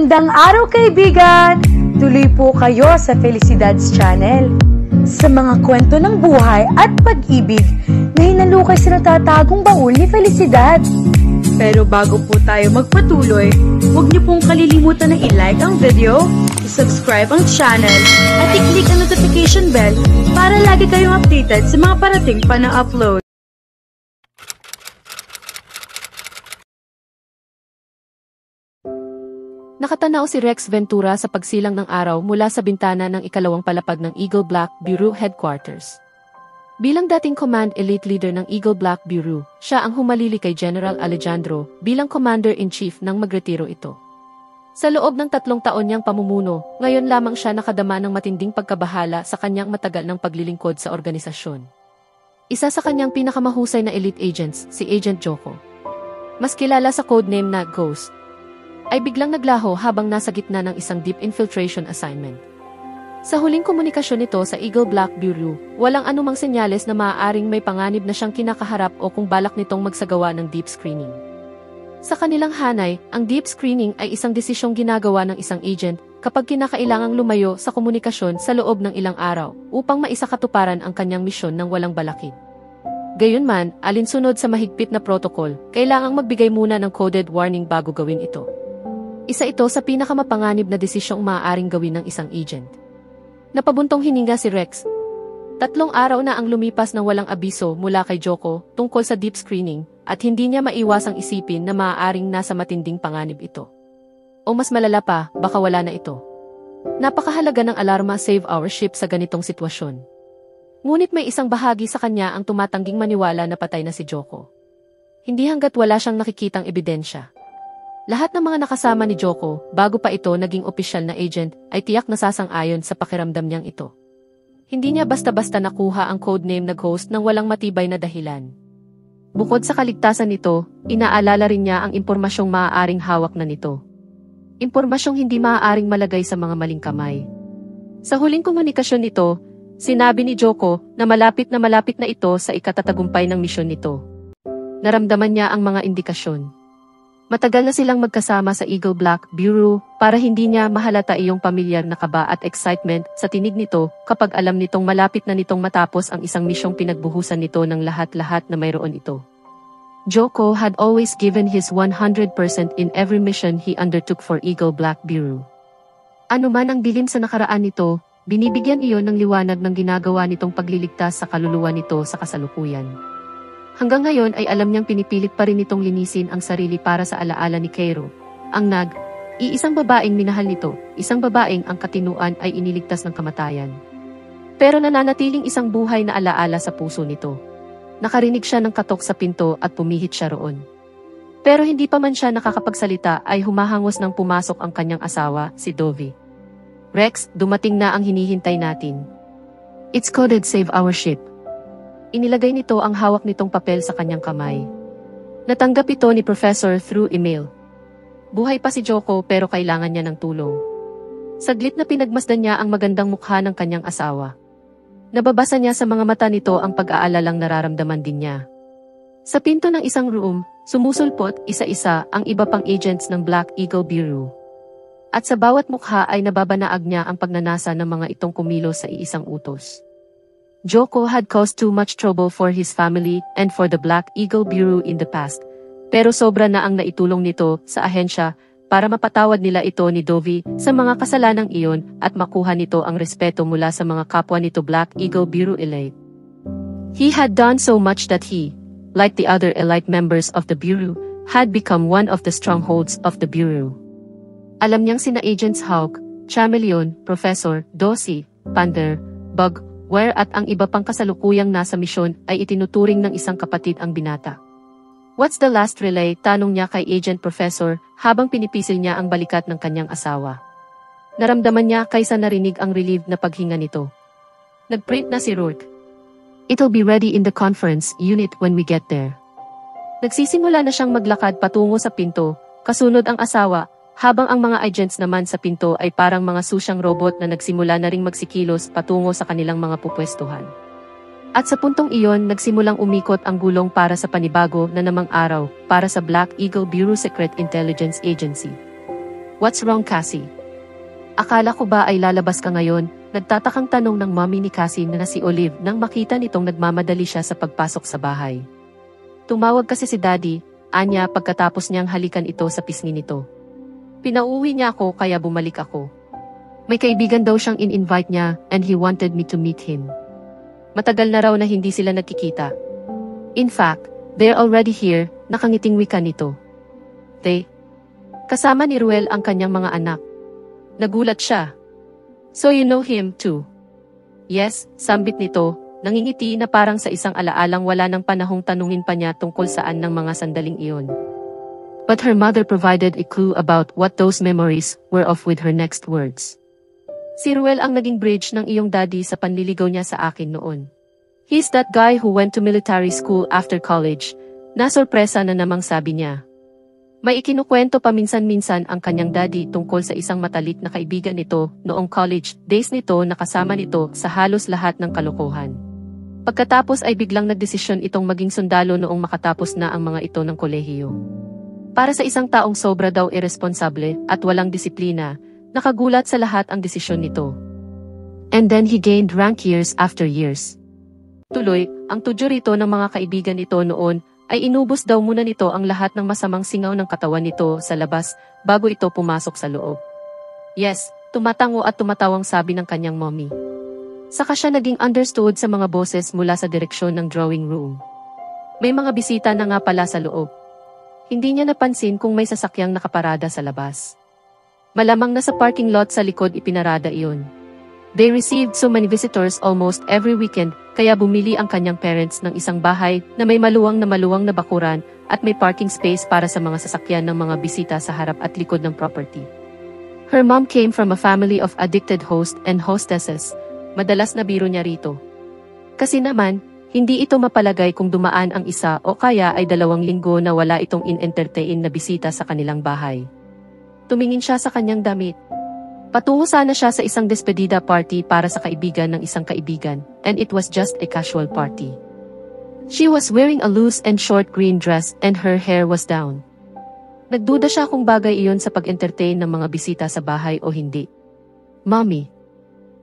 Magandang araw kaibigan! Tuloy po kayo sa Felicidad's Channel. Sa mga kwento ng buhay at pag-ibig na hinalukay sa natatagong baul ni Felicidad. Pero bago po tayo magpatuloy, huwag niyo pong kalilimutan na i-like ang video, i-subscribe ang channel, at i-click ang notification bell para lagi kayong updated sa mga parating pa na upload. Nakatanaw si Rex Ventura sa pagsilang ng araw mula sa bintana ng ikalawang palapag ng Eagle Black Bureau Headquarters. Bilang dating Command Elite Leader ng Eagle Black Bureau, siya ang humalili kay General Alejandro bilang Commander-in-Chief nang magretiro ito. Sa loob ng 3 taon niyang pamumuno, ngayon lamang siya nakadama ng matinding pagkabahala sa kanyang matagal ng paglilingkod sa organisasyon. Isa sa kanyang pinakamahusay na elite agents, si Agent Joko, mas kilala sa codename na Ghost, ay biglang naglaho habang nasa gitna ng isang deep infiltration assignment. Sa huling komunikasyon nito sa Eagle Black Bureau, walang anumang senyales na maaaring may panganib na siyang kinakaharap o kung balak nitong magsagawa ng deep screening. Sa kanilang hanay, ang deep screening ay isang desisyong ginagawa ng isang agent kapag kinakailangang lumayo sa komunikasyon sa loob ng ilang araw upang maisakatuparan ang kanyang misyon ng walang balakid. Gayunman, alinsunod sa mahigpit na protocol, kailangang magbigay muna ng coded warning bago gawin ito. Isa ito sa pinakamapanganib na desisyong maaaring gawin ng isang agent. Napabuntong hininga si Rex. 3 araw na ang lumipas ng walang abiso mula kay Joko tungkol sa deep screening at hindi niya maiwasang isipin na maaaring nasa matinding panganib ito. O mas malala pa, baka wala na ito. Napakahalaga ng alarma save our ship sa ganitong sitwasyon. Ngunit may isang bahagi sa kanya ang tumatangging maniwala na patay na si Joko. Hindi hanggat wala siyang nakikitang ebidensya. Lahat ng mga nakasama ni Joko, bago pa ito naging opisyal na agent, ay tiyak na sasang-ayon sa pakiramdam niyang ito. Hindi niya basta-basta nakuha ang codename na Ghost nang walang matibay na dahilan. Bukod sa kaligtasan nito, inaalala rin niya ang impormasyong maaaring hawak na nito. Impormasyong hindi maaaring malagay sa mga maling kamay. Sa huling komunikasyon nito, sinabi ni Joko na malapit na ito sa ikatatagumpay ng misyon nito. Naramdaman niya ang mga indikasyon. Matagal na silang magkasama sa Eagle Black Bureau para hindi niya mahalata iyong pamilyar na kaba at excitement sa tinig nito kapag alam nitong malapit na nitong matapos ang isang misyong pinagbuhusan nito ng lahat-lahat na mayroon ito. Joko had always given his 100% in every mission he undertook for Eagle Black Bureau. Ano man ang dilim sa nakaraan nito, binibigyan iyon ng liwanag ng ginagawa nitong pagliligtas sa kaluluwa nito sa kasalukuyan. Hanggang ngayon ay alam niyang pinipilit pa rin nitong linisin ang sarili para sa alaala ni Cairo, ang iisang babaeng minahal nito, isang babaeng ang katinuan ay iniligtas ng kamatayan. Pero nananatiling isang buhay na alaala sa puso nito. Nakarinig siya ng katok sa pinto at pumihit siya roon. Pero hindi pa man siya nakakapagsalita ay humahangos nang pumasok ang kanyang asawa, si Dovie. Rex, dumating na ang hinihintay natin. It's coded save our ship. Inilagay nito ang hawak nitong papel sa kanyang kamay. Natanggap ito ni Professor through email. Buhay pa si Joko pero kailangan niya ng tulong. Saglit na pinagmasdan niya ang magandang mukha ng kanyang asawa. Nababasa niya sa mga mata nito ang pag-aalalang nararamdaman din niya. Sa pinto ng isang room, sumusulpot isa-isa ang iba pang agents ng Black Eagle Bureau. At sa bawat mukha ay nababanaag niya ang pagnanasa ng mga itong kumilos sa iisang utos. Joko had caused too much trouble for his family and for the Black Eagle Bureau in the past, pero sobra na ang naitulong nito sa ahensya para mapatawad nila ito ni Dovie sa mga kasalanang iyon at makuha nito ang respeto mula sa mga kapwa nito Black Eagle Bureau elite. He had done so much that he, like the other elite members of the Bureau, had become one of the strongholds of the Bureau. Alam niyang sina Agents Hawk, Chameleon, Professor, Dosi, Panther, Bug, Where at ang iba pang kasalukuyang nasa misyon ay itinuturing ng isang kapatid ang binata. What's the last relay? Tanong niya kay Agent Professor habang pinipisil niya ang balikat ng kanyang asawa. Naramdaman niya kaysa narinig ang relieved na paghinga nito. Nagprint na si Rourke. It'll be ready in the conference unit when we get there. Nagsisimula na siyang maglakad patungo sa pinto, kasunod ang asawa, habang ang mga agents naman sa pinto ay parang mga susyang robot na nagsimula na ring magsikilos patungo sa kanilang mga pupwestuhan. At sa puntong iyon nagsimulang umikot ang gulong para sa panibago na namang araw para sa Black Eagle Bureau Secret Intelligence Agency. What's wrong, Cassie? Akala ko ba ay lalabas ka ngayon? Nagtatakang tanong ng mommy ni Cassie na si Olive nang makita nitong nagmamadali siya sa pagpasok sa bahay. Tumawag kasi si Daddy, anya pagkatapos niyang halikan ito sa pisngi nito. Pinauwi niya ako kaya bumalik ako. May kaibigan daw siyang in-invite niya and he wanted me to meet him. Matagal na raw na hindi sila nagkikita. In fact, they're already here, nakangiting wika nito. Kasama ni Ruel ang kanyang mga anak. Nagulat siya. So you know him too? Yes, sambit nito, nangingiti na parang sa isang alaalang wala ng panahong tanungin pa niya tungkol saan ng mga sandaling iyon. But her mother provided a clue about what those memories were of with her next words. Si Ruel ang naging bridge ng iyong daddy sa panliligaw niya sa akin noon. He's that guy who went to military school after college. Nasorpresa na namang sabi niya. May ikinukwento paminsan-minsan ang kanyang daddy tungkol sa isang matalik na kaibigan nito noong college days nito na kasama nito sa halos lahat ng kalokohan. Pagkatapos ay biglang nagdesisyon itong maging sundalo noong makatapos na ang mga ito ng kolehiyo. Para sa isang taong sobra daw irresponsable at walang disiplina, nakagulat sa lahat ang desisyon nito. And then he gained rank years after years. Tuloy, ang tudyo rito ng mga kaibigan nito noon ay inubos daw muna nito ang lahat ng masamang singaw ng katawan nito sa labas bago ito pumasok sa loob. Yes, tumatango at tumatawang sabi ng kanyang mommy. Saka siya naging understood sa mga boses mula sa direksyon ng drawing room. May mga bisita na nga pala sa loob. Hindi niya napansin kung may sasakyang nakaparada sa labas. Malamang na sa parking lot sa likod ipinarada iyon. They received so many visitors almost every weekend, kaya bumili ang kanyang parents ng isang bahay na may maluwang na bakuran at may parking space para sa mga sasakyan ng mga bisita sa harap at likod ng property. Her mom came from a family of addicted hosts and hostesses. Madalas na biro niya rito. Kasi naman, hindi ito mapalagay kung dumaan ang isa o kaya ay 2 linggo na wala itong in-entertain na bisita sa kanilang bahay. Tumingin siya sa kanyang damit. Patungo sana siya sa isang despedida party para sa kaibigan ng isang kaibigan, and it was just a casual party. She was wearing a loose and short green dress and her hair was down. Nagduda siya kung bagay iyon sa pag-entertain ng mga bisita sa bahay o hindi. Mommy.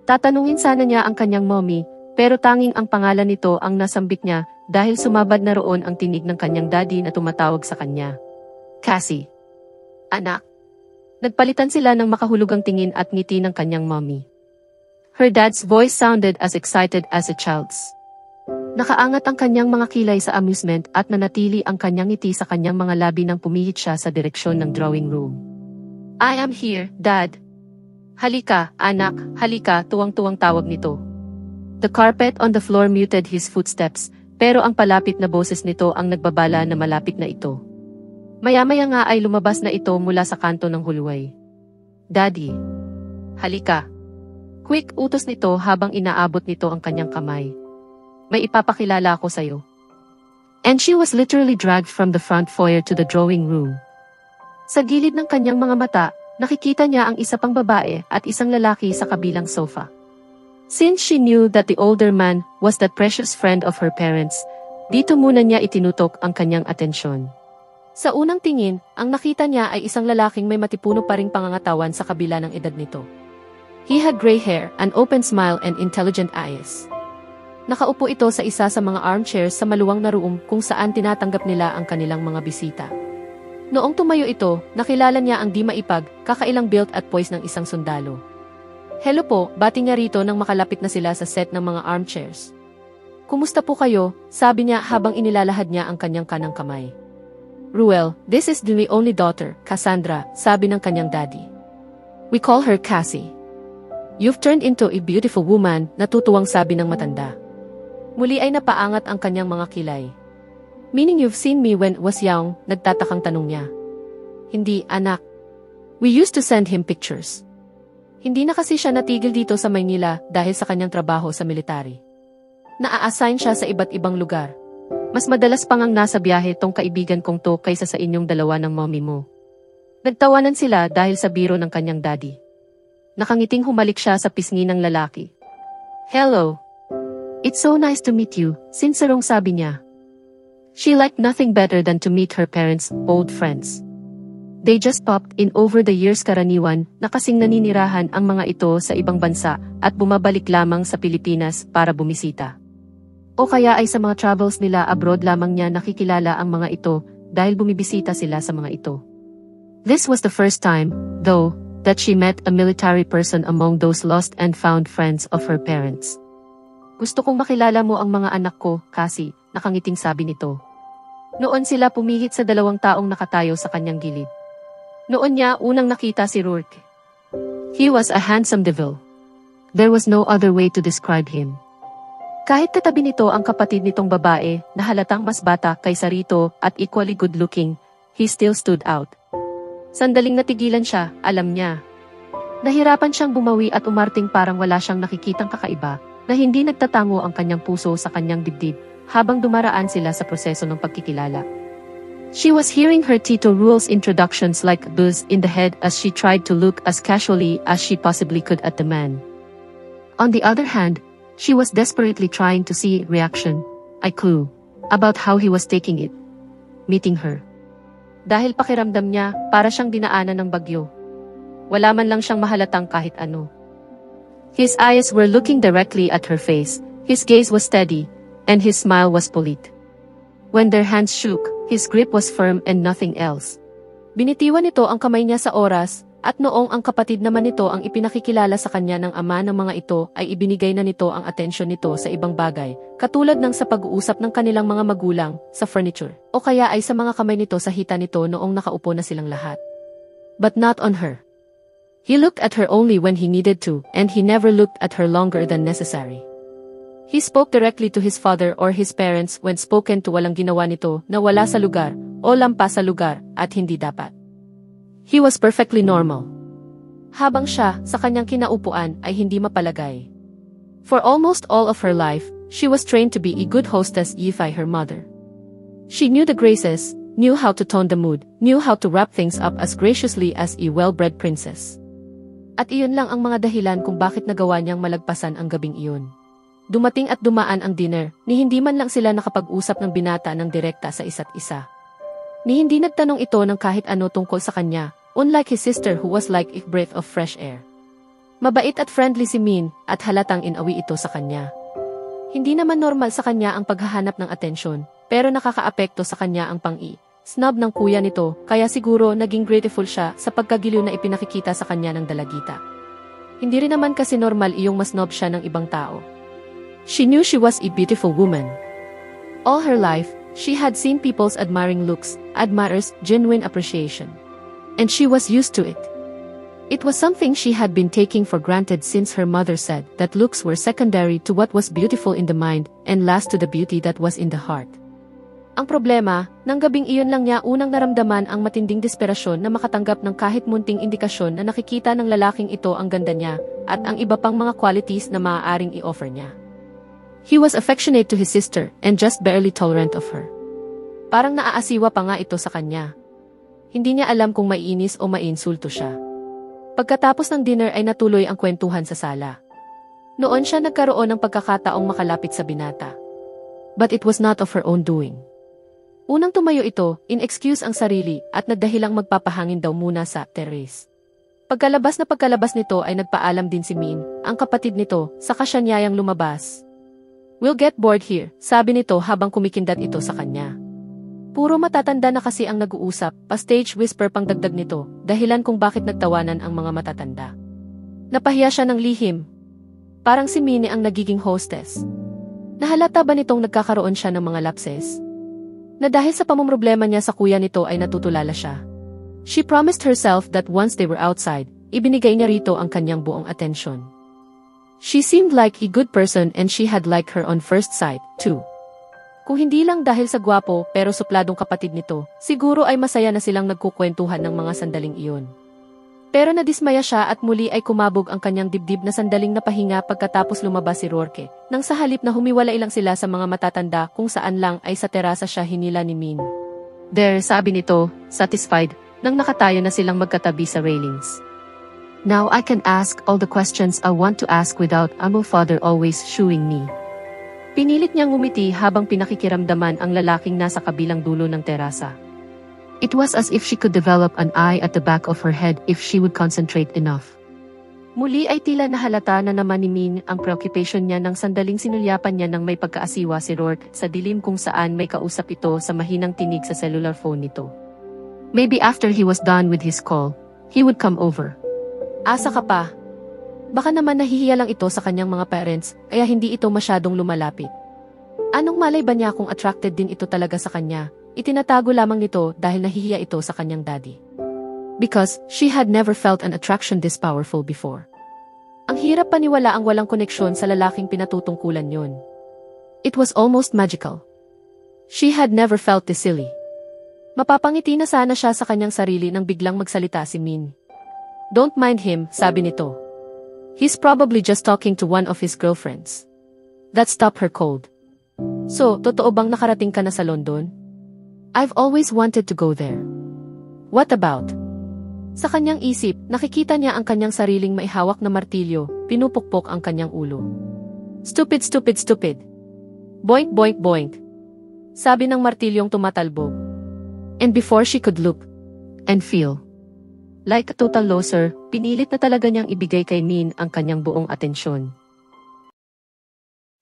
Tatanungin sana niya ang kanyang mommy, pero tanging ang pangalan nito ang nasambit niya dahil sumabad na roon ang tinig ng kanyang daddy na tumatawag sa kanya. Cassie. Anak. Nagpalitan sila ng makahulugang tingin at ngiti ng kanyang mommy. Her dad's voice sounded as excited as a child's. Nakaangat ang kanyang mga kilay sa amusement at nanatili ang kanyang ngiti sa kanyang mga labi nang pumihit siya sa direksyon ng drawing room. I am here, Dad. Halika, anak, halika, tuwang-tuwang tawag nito. The carpet on the floor muted his footsteps, pero ang palapit na boses nito ang nagbabala na malapit na ito. Maya-maya nga ay lumabas na ito mula sa kanto ng hallway. Daddy. Halika. Quick utos nito habang inaabot nito ang kanyang kamay. May ipapakilala ako sa'yo. And she was literally dragged from the front foyer to the drawing room. Sa gilid ng kanyang mga mata, nakikita niya ang isa pang babae at isang lalaki sa kabilang sofa. Since she knew that the older man was that precious friend of her parents, dito muna niya itinutok ang kanyang atensyon. Sa unang tingin, ang nakita niya ay isang lalaking may matipuno pa ring pangangatawan sa kabila ng edad nito. He had gray hair, an open smile and intelligent eyes. Nakaupo ito sa isa sa mga armchairs sa maluwang na room kung saan tinatanggap nila ang kanilang mga bisita. Noong tumayo ito, nakilala niya ang di maipag, kakailang built at poise ng isang sundalo. Hello po, bati niya rito nang makalapit na sila sa set ng mga armchairs. Kumusta po kayo? Sabi niya habang inilalahad niya ang kanyang kanang kamay. Ruel, this is the only daughter, Cassandra, sabi ng kanyang daddy. We call her Cassie. You've turned into a beautiful woman, natutuwang sabi ng matanda. Muli ay napaangat ang kanyang mga kilay. Meaning you've seen me when was young, nagtatakang tanong niya. Hindi, anak. We used to send him pictures. Hindi na kasi siya natigil dito sa Maynila dahil sa kanyang trabaho sa military. Naa-assign siya sa iba't ibang lugar. Mas madalas pang ang nasa biyahe tong kaibigan kong to kaysa sa inyong dalawa ng mommy mo. Nagtawanan sila dahil sa biro ng kanyang daddy. Nakangiting humalik siya sa pisngi ng lalaki. Hello. It's so nice to meet you, sinserong sabi niya. She liked nothing better than to meet her parents' old friends. They just popped in over the years. Karaniwan na kasing naninirahan ang mga ito sa ibang bansa at bumabalik lamang sa Pilipinas para bumisita. O kaya ay sa mga travels nila abroad lamang niya nakikilala ang mga ito dahil bumibisita sila sa mga ito. This was the first time, though, that she met a military person among those lost and found friends of her parents. Gusto kong makilala mo ang mga anak ko, Cassie, nakangiting sabi nito. Noon sila pumihit sa 2 taong nakatayo sa kanyang gilid. Noon niya unang nakita si Rourke. He was a handsome devil. There was no other way to describe him. Kahit katabi nito ang kapatid nitong babae na halatang mas bata kaysa rito at equally good-looking, he still stood out. Sandaling natigilan siya, alam niya. Nahirapan siyang bumawi at umarting parang wala siyang nakikitang kakaiba, na hindi nagtatango ang kanyang puso sa kanyang dibdib habang dumaraan sila sa proseso ng pagkikilala. She was hearing her Tito Ruel's introductions like a buzz in the head as she tried to look as casually as she possibly could at the man. On the other hand, she was desperately trying to see reaction, a clue, about how he was taking it, meeting her. Dahil pakiramdam niya, para siyang dinaanan ng bagyo. Wala man lang siyang mahalatang kahit ano. His eyes were looking directly at her face, his gaze was steady, and his smile was polite. When their hands shook, his grip was firm and nothing else. Binitiwan nito ang kamay niya sa oras, at noong ang kapatid naman nito ang ipinakikilala sa kanya ng ama ng mga ito ay ibinigay na nito ang atensyon nito sa ibang bagay, katulad ng sa pag-uusap ng kanilang mga magulang, sa furniture, o kaya ay sa mga kamay nito sa hita nito noong nakaupo na silang lahat. But not on her. He looked at her only when he needed to, and he never looked at her longer than necessary. He spoke directly to his father or his parents when spoken to walang ginawa nito na wala sa lugar, o lampas sa lugar, at hindi dapat. He was perfectly normal. Habang siya, sa kanyang kinaupuan, ay hindi mapalagay. For almost all of her life, she was trained to be a good hostess by her mother. She knew the graces, knew how to tone the mood, knew how to wrap things up as graciously as a well-bred princess. At iyon lang ang mga dahilan kung bakit nagawa niyang malagpasan ang gabing iyon. Dumating at dumaan ang dinner, ni hindi man lang sila nakapag-usap ng binata ng direkta sa isa't isa. Ni hindi nagtanong ito ng kahit ano tungkol sa kanya, unlike his sister who was like a breath of fresh air. Mabait at friendly si Min, at halatang inawi ito sa kanya. Hindi naman normal sa kanya ang paghahanap ng atensyon, pero nakakaapekto sa kanya ang pang-i-snub ng kuya nito, kaya siguro naging grateful siya sa pagkagiliw na ipinakikita sa kanya ng dalagita. Hindi rin naman kasi normal iyong masnob siya ng ibang tao. She knew she was a beautiful woman. All her life, she had seen people's admiring looks, admirers' genuine appreciation. And she was used to it. It was something she had been taking for granted since her mother said that looks were secondary to what was beautiful in the mind and last to the beauty that was in the heart. Ang problema, nang gabing iyon lang niya unang naramdaman ang matinding desperasyon na makatanggap ng kahit munting indikasyon na nakikita ng lalaking ito ang ganda niya at ang iba pang mga qualities na maaaring i-offer niya. He was affectionate to his sister and just barely tolerant of her. Parang naaasiwa pa nga ito sa kanya. Hindi niya alam kung maiinis o mainsulto siya. Pagkatapos ng dinner ay natuloy ang kwentuhan sa sala. Noon siya nagkaroon ng pagkakataong makalapit sa binata. But it was not of her own doing. Unang tumayo ito, in-excuse ang sarili at nagdahilang magpapahangin daw muna sa terrace. Pagkalabas nito ay nagpaalam din si Min, ang kapatid nito, saka siya niyayang lumabas. We'll get bored here, sabi nito habang kumikindat ito sa kanya. Puro matatanda na kasi ang nag-uusap, pa-stage whisper pang dagdag nito, dahilan kung bakit nagtawanan ang mga matatanda. Napahiya siya ng lihim. Parang si Minnie ang nagiging hostess. Nahalata ba nitong nagkakaroon siya ng mga lapses? Na dahil sa pamumroblema niya sa kuya nito ay natutulala siya. She promised herself that once they were outside, ibinigay niya rito ang kanyang buong atensyon. She seemed like a good person and she had liked her on first sight, too. Kung hindi lang dahil sa gwapo pero supladong kapatid nito, siguro ay masaya na silang nagkukwentuhan ng mga sandaling iyon. Pero nadismaya siya at muli ay kumabog ang kanyang dibdib na sandaling napahinga pagkatapos lumabas si Rourke, nang sa halip na humiwalay lang sila sa mga matatanda kung saan lang ay sa terasa siya hinila ni Min. There, sabi nito, satisfied, nang nakatayo na silang magkatabi sa railings. Now I can ask all the questions I want to ask without father always shooing me. Pinilit niyang ngumiti habang pinakikiramdaman ang lalaking nasa kabilang dulo ng terasa. It was as if she could develop an eye at the back of her head if she would concentrate enough. Muli ay tila nahalata na naman ni Min ang preoccupation niya nang sandaling sinulyapan niya ng may pagkaasiwa si Rourke sa dilim kung saan may kausap ito sa mahinang tinig sa cellular phone nito. Maybe after he was done with his call, he would come over. Asa ka pa? Baka naman nahihiya lang ito sa kanyang mga parents, kaya hindi ito masyadong lumalapit. Anong malay ba niya kung attracted din ito talaga sa kanya? Itinatago lamang nito dahil nahihiya ito sa kanyang daddy. Because she had never felt an attraction this powerful before. Ang hirap paniwala ang walang koneksyon sa lalaking pinatutungkulan yon. It was almost magical. She had never felt this silly. Mapapangiti na sana siya sa kanyang sarili nang biglang magsalita si Min. Don't mind him, sabi nito. He's probably just talking to one of his girlfriends. That stopped her cold. So, totoo bang nakarating ka na sa London? I've always wanted to go there. What about? Sa kanyang isip, nakikita niya ang kanyang sariling maihawak na martilyo, pinupukpok ang kanyang ulo. Stupid, stupid, stupid. Boink, boink, boink. Sabi ng martilyong tumatalbog. And before she could look and feel like a total loser, pinilit na talaga niyang ibigay kay Min ang kanyang buong atensyon.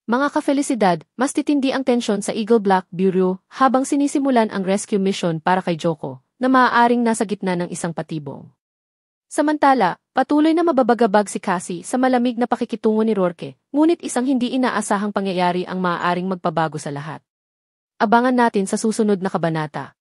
Mga ka-felicidad, mas titindi ang tensyon sa Eagle Black Bureau habang sinisimulan ang rescue mission para kay Joko, na maaaring nasa gitna ng isang patibong. Samantala, patuloy na mababagabag si Cassie sa malamig na pakikitungo ni Rourke, ngunit isang hindi inaasahang pangyayari ang maaaring magpabago sa lahat. Abangan natin sa susunod na kabanata.